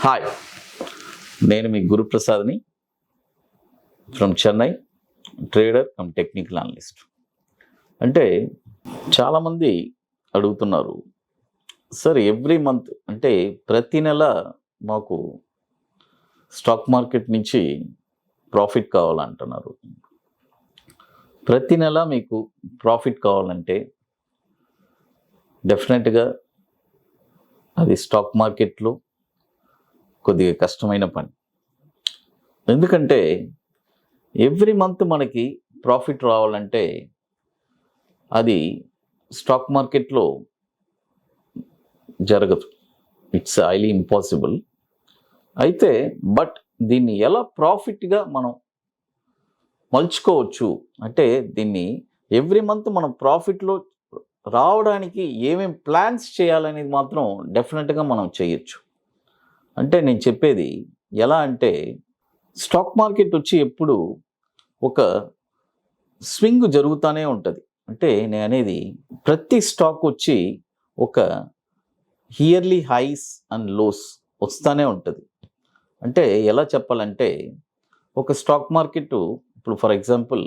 Hi, నేను మీ గురు ప్రసాద్ని from Chennai, trader cum technical analyst. అంటే చాలామంది అడుగుతున్నారు, సార్ ఎవ్రీ మంత్ అంటే ప్రతి నెల మాకు స్టాక్ మార్కెట్ నుంచి ప్రాఫిట్ కావాలంటున్నారు. ప్రతి నెల మీకు ప్రాఫిట్ కావాలంటే డెఫినెట్గా అది స్టాక్ మార్కెట్లో కొద్దిగా కష్టమైన పని. ఎందుకంటే ఎవ్రీ మంత్ మనకి ప్రాఫిట్ రావాలంటే అది స్టాక్ మార్కెట్లో జరగదు. It's highly impossible. అయితే బట్ దీన్ని ఎలా ప్రాఫిట్గా మనం మలుచుకోవచ్చు అంటే దీన్ని ఎవ్రీ మంత్ మనం ప్రాఫిట్లో రావడానికి ఏమేం ప్లాన్స్ చేయాలనేది మాత్రం డెఫినెట్గా మనం చేయొచ్చు. అంటే నేను చెప్పేది ఎలా అంటే స్టాక్ మార్కెట్ వచ్చి ఎప్పుడు ఒక స్వింగ్ జరుగుతూనే ఉంటుంది. అంటే నేను అనేది ప్రతి స్టాక్ వచ్చి ఒక ఇయర్లీ హైస్ అండ్ లోస్ వస్తూనే ఉంటుంది. అంటే ఎలా చెప్పాలంటే ఒక స్టాక్ మార్కెట్ ఇప్పుడు ఫర్ ఎగ్జాంపుల్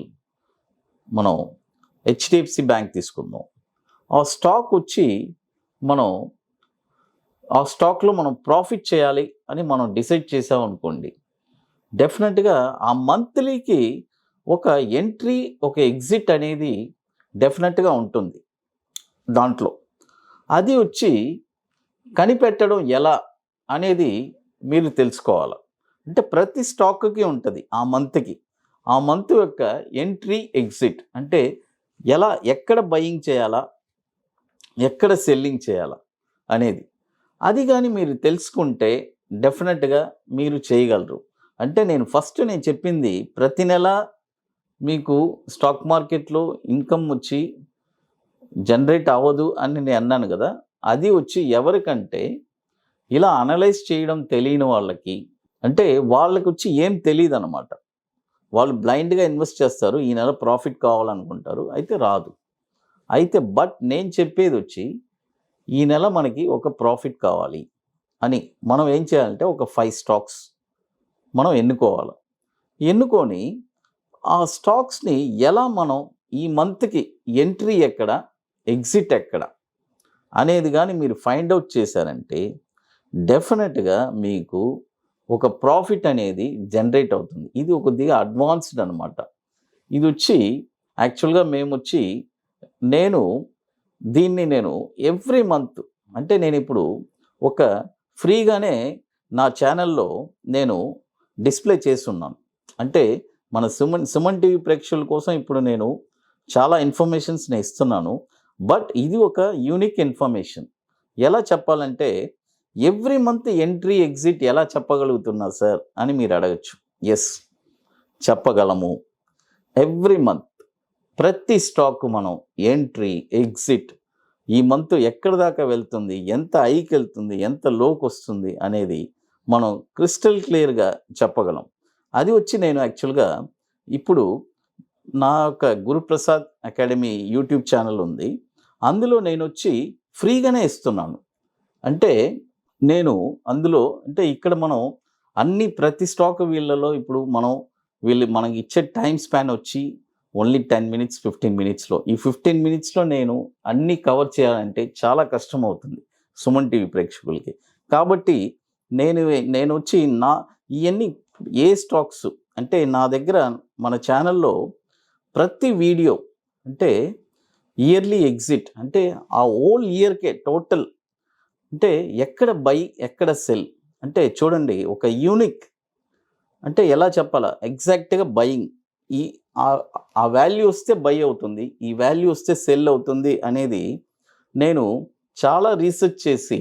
మనం హెచ్డిఎఫ్సి బ్యాంక్ తీసుకుందాం. ఆ స్టాక్ వచ్చి మనం ఆ స్టాక్లో మనం ప్రాఫిట్ చేయాలి అని మనం డిసైడ్ చేసామనుకోండి, డెఫినెట్గా ఆ మంత్లీకి ఒక ఎంట్రీ ఒక ఎగ్జిట్ అనేది డెఫినెట్గా ఉంటుంది దాంట్లో. అది వచ్చి కనిపెట్టడం ఎలా అనేది మీరు తెలుసుకోవాలి. అంటే ప్రతి స్టాక్కి ఉంటుంది ఆ మంత్ యొక్క ఎంట్రీ ఎగ్జిట్ అంటే ఎలా ఎక్కడ బయింగ్ చేయాలా ఎక్కడ సెల్లింగ్ చేయాలా అనేది. అది కానీ మీరు తెలుసుకుంటే డెఫినెట్గా మీరు చేయగలరు. అంటే నేను చెప్పింది ప్రతి నెల మీకు స్టాక్ మార్కెట్లో ఇన్కమ్ వచ్చి జనరేట్ అవ్వదు అని నేను అన్నాను కదా. అది వచ్చి ఎవరికంటే ఇలా అనలైజ్ చేయడం తెలియని వాళ్ళకి, అంటే వాళ్ళకి వచ్చి ఏం తెలియదు అనమాట. వాళ్ళు బ్లైండ్గా ఇన్వెస్ట్ చేస్తారు, ఈ నెల ప్రాఫిట్ కావాలనుకుంటారు, అయితే రాదు. అయితే బట్ నేను చెప్పేది వచ్చి ఈ నెల మనకి ఒక ప్రాఫిట్ కావాలి అని మనం ఏం చేయాలంటే ఒక 5 స్టాక్స్ మనం ఎన్నుకొని ఆ స్టాక్స్ని ఎలా మనం ఈ మంత్కి ఎంట్రీ ఎక్కడ ఎగ్జిట్ ఎక్కడ అనేది కానీ మీరు ఫైండ్ అవుట్ చేశారంటే డెఫినెట్గా మీకు ఒక ప్రాఫిట్ అనేది జనరేట్ అవుతుంది. ఇది కొద్దిగా అడ్వాన్స్డ్ అనమాట. ఇది వచ్చి యాక్చువల్గా నేను ఎవ్రీ మంత్ అంటే నేను ఇప్పుడు ఒక ఫ్రీగానే నా ఛానల్లో నేను డిస్ప్లే చేస్తున్నాను. అంటే మన సుమన్ టీవీ ప్రేక్షకుల కోసం ఇప్పుడు నేను చాలా ఇన్ఫర్మేషన్స్ నేను ఇస్తున్నాను. బట్ ఇది ఒక యూనిక్ ఇన్ఫర్మేషన్. ఎలా చెప్పాలంటే ఎవ్రీ మంత్ ఎంట్రీ ఎగ్జిట్ ఎలా చెప్పగలుగుతున్నా సార్ అని మీరు అడగచ్చు. ఎస్, చెప్పగలము. ఎవ్రీ మంత్ ప్రతి స్టాక్ మనం ఎంట్రీ ఎగ్జిట్ ఈ మంత్ ఎక్కడి దాకా వెళ్తుంది, ఎంత హైకి వెళ్తుంది, ఎంత లోకి వస్తుంది అనేది మనం క్రిస్టల్ క్లియర్గా చెప్పగలం. అది వచ్చి నేను యాక్చువల్గా ఇప్పుడు నా యొక్క గురుప్రసాద్ అకాడమీ యూట్యూబ్ ఛానల్ ఉంది. అందులో నేను వచ్చి ఫ్రీగానే ఇస్తున్నాను. అంటే నేను అందులో అంటే ఇక్కడ మనం ప్రతి స్టాక్ వీళ్ళలో ఇప్పుడు మనకి ఇచ్చే టైం స్పాన్ వచ్చి ఓన్లీ 10 minutes 15 minutesలో. ఈ 15 minutesలో నేను అన్నీ కవర్ చేయాలంటే చాలా కష్టం అవుతుంది సుమన్ టీవీ ప్రేక్షకులకి. కాబట్టి నేను వచ్చి ఇవన్నీ ఏ స్టాక్స్ అంటే నా దగ్గర మన ఛానల్లో ప్రతి వీడియో అంటే ఇయర్లీ ఎగ్జిట్ అంటే ఆ హోల్ ఇయర్కే టోటల్ అంటే ఎక్కడ బై ఎక్కడ సెల్ అంటే చూడండి ఒక యూనిక్ అంటే ఎలా చెప్పాలా ఎగ్జాక్ట్గా బయింగ్ ఆ వాల్యూ వస్తే బై అవుతుంది, ఈ వాల్యూ వస్తే సెల్ అవుతుంది అనేది నేను చాలా రీసెర్చ్ చేసి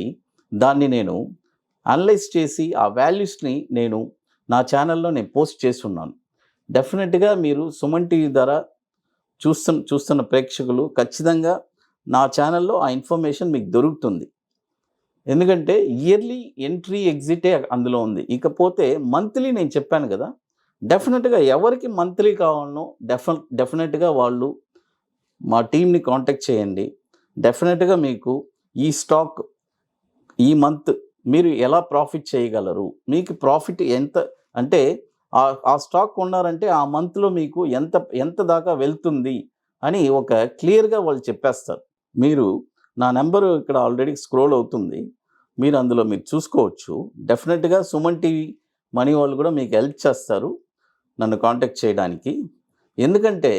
దాన్ని నేను అనలైజ్ చేసి ఆ వాల్యూస్ని నేను నా ఛానల్లో నేను పోస్ట్ చేస్తున్నాను. డెఫినెట్గా మీరు సుమన్ టీవీ ద్వారా చూస్తున్న ప్రేక్షకులు ఖచ్చితంగా నా ఛానల్లో ఆ ఇన్ఫర్మేషన్ మీకు దొరుకుతుంది. ఎందుకంటే ఇయర్లీ ఎంట్రీ ఎగ్జిటే అందులో ఉంది. ఇకపోతే మంత్లీ నేను చెప్పాను కదా, డెఫినెట్గా ఎవరికి మంత్లీ కావాలనో డెఫినెట్గా వాళ్ళు మా టీంని కాంటాక్ట్ చేయండి. డెఫినెట్గా మీకు ఈ స్టాక్ ఈ మంత్ మీరు ఎలా ప్రాఫిట్ చేయగలరు, మీకు ప్రాఫిట్ ఎంత, అంటే ఆ స్టాక్ కొన్నారంటే ఆ మంత్లో మీకు ఎంత ఎంత దాకా వెళ్తుంది అని ఒక క్లియర్గా వాళ్ళు చెప్పేస్తారు. మీరు నా నెంబరు ఇక్కడ ఆల్రెడీ స్క్రోల్ అవుతుంది, మీరు అందులో మీరు చూసుకోవచ్చు. డెఫినెట్గా సుమన్ టీవీ మనీ వాళ్ళు కూడా మీకు హెల్ప్ చేస్తారు నన్ను కాంటాక్ట్ చేయడానికి. ఎందుకంటే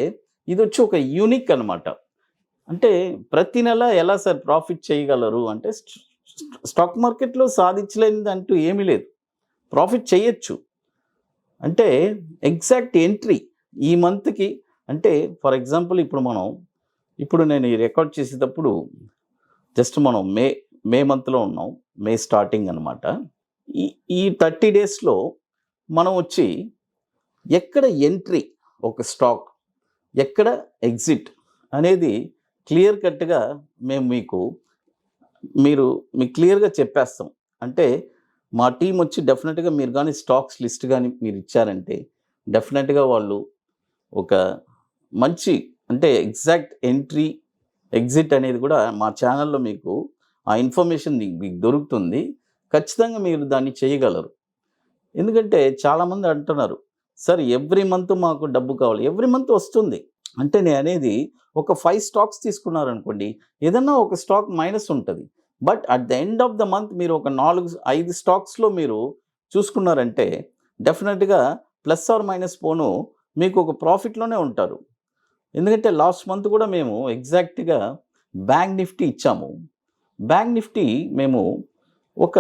ఇది వచ్చి ఒక యూనిక్ అనమాట. అంటే ప్రతి నెల ఎలా సార్ ప్రాఫిట్ చేయగలరు అంటే, స్టాక్ మార్కెట్లో సాధించలేనిది అంటూ ఏమీ లేదు, ప్రాఫిట్ చేయొచ్చు. అంటే ఎగ్జాక్ట్ ఎంట్రీ ఈ మంత్కి, అంటే ఫర్ ఎగ్జాంపుల్ ఇప్పుడు నేను ఈ రికార్డ్ చేసేటప్పుడు జస్ట్ మనం మే మంత్లో ఉన్నాం, మే స్టార్టింగ్ అనమాట. ఈ 30 డేస్లో మనం వచ్చి ఎక్కడ ఎంట్రీ ఒక స్టాక్, ఎక్కడ ఎగ్జిట్ అనేది క్లియర్ కట్గా మేము మీకు క్లియర్గా చెప్పేస్తాం. అంటే మా టీం వచ్చి డెఫినెట్గా మీరు కానీ స్టాక్స్ లిస్ట్ కానీ మీరు ఇచ్చారంటే డెఫినెట్గా వాళ్ళు ఒక మంచి, అంటే ఎగ్జాక్ట్ ఎంట్రీ ఎగ్జిట్ అనేది కూడా మా ఛానల్లో మీకు ఆ ఇన్ఫర్మేషన్ మీకు దొరుకుతుంది. ఖచ్చితంగా మీరు దాన్ని చేయగలరు. ఎందుకంటే చాలామంది అంటున్నారు, సార్ ఎవ్రీ మంత్ మాకు డబ్బు కావాలి. ఎవ్రీ మంత్ వస్తుంది అంటే నేను అనేది, ఒక 5 స్టాక్స్ తీసుకున్నారనుకోండి, ఏదన్నా ఒక స్టాక్ మైనస్ ఉంటుంది. But at the end of the month మీరు ఒక 4-5 స్టాక్స్లో మీరు చూసుకున్నారంటే డెఫినెట్గా ప్లస్ ఆర్ మైనస్ పోను మీకు ఒక ప్రాఫిట్లోనే ఉంటారు. ఎందుకంటే లాస్ట్ మంత్ కూడా మేము ఎగ్జాక్ట్గా బ్యాంక్ నిఫ్టీ ఇచ్చాము. బ్యాంక్ నిఫ్టీ మేము ఒక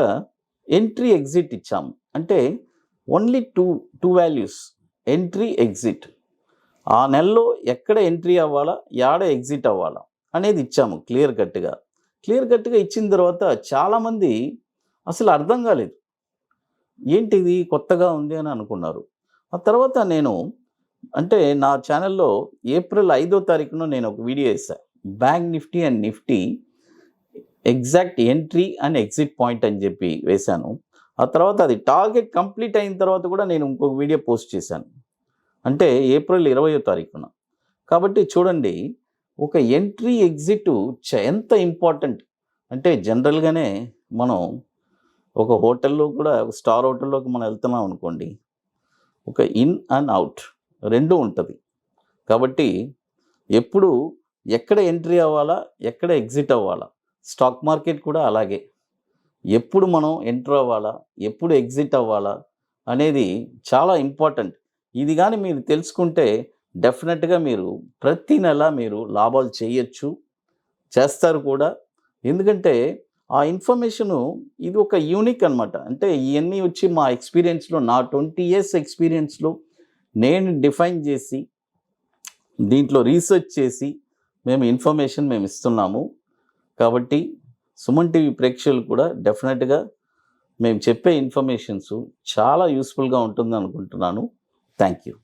ఎంట్రీ ఎగ్జిట్ ఇచ్చాము. అంటే only two values, entry exit. ఆ నెలలో ఎక్కడ ఎంట్రీ అవ్వాలా, యాడ ఎగ్జిట్ అవ్వాలా అనేది ఇచ్చాము క్లియర్ కట్గా ఇచ్చిన తర్వాత చాలామంది అసలు అర్థం కాలేదు, ఏంటిది కొత్తగా ఉంది అని అనుకున్నారు. ఆ తర్వాత అంటే నా ఛానల్లో ఏప్రిల్ 5వ తారీఖున నేను ఒక వీడియో వేసాను, bank Nifty and Nifty exact entry and exit point అని చెప్పి వేశాను. ఆ తర్వాత అది టార్గెట్ కంప్లీట్ అయిన తర్వాత కూడా నేను ఇంకొక వీడియో పోస్ట్ చేశాను, అంటే ఏప్రిల్ 20వ తారీఖున. కాబట్టి చూడండి, ఒక ఎంట్రీ ఎగ్జిట్ ఎంత ఇంపార్టెంట్. అంటే జనరల్గానే మనం ఒక హోటల్లో కూడా, ఒక స్టార్ హోటల్లోకి మనం వెళ్తున్నాం అనుకోండి, ఒక ఇన్ అండ్ అవుట్ రెండు ఉంటుంది. కాబట్టి ఎప్పుడు ఎక్కడ ఎంట్రీ అవ్వాలా, ఎక్కడ ఎగ్జిట్ అవ్వాలా, స్టాక్ మార్కెట్ కూడా అలాగే. ఎప్పుడు మనం ఎంటర్ అవ్వాలా, ఎప్పుడు ఎగ్జిట్ అవ్వాలా అనేది చాలా ఇంపార్టెంట్. ఇది కానీ మీరు తెలుసుకుంటే డెఫినెట్గా మీరు ప్రతి నెల మీరు లాభాలు చేస్తారు కూడా. ఎందుకంటే ఆ ఇన్ఫర్మేషను ఇది ఒక యూనిక్ అనమాట. అంటే ఇవన్నీ వచ్చి మా ఎక్స్పీరియన్స్లో, నా 20 years ఎక్స్పీరియన్స్లో నేను డిఫైన్ చేసి, దీంట్లో రీసెర్చ్ చేసి మేము ఇస్తున్నాము. కాబట్టి సుమన్ టీవీ ప్రేక్షకులు కూడా డెఫినెట్గా మేము చెప్పే ఇన్ఫర్మేషన్స్ చాలా యూస్ఫుల్గా ఉంటుంది అనుకుంటున్నాను. Thank you.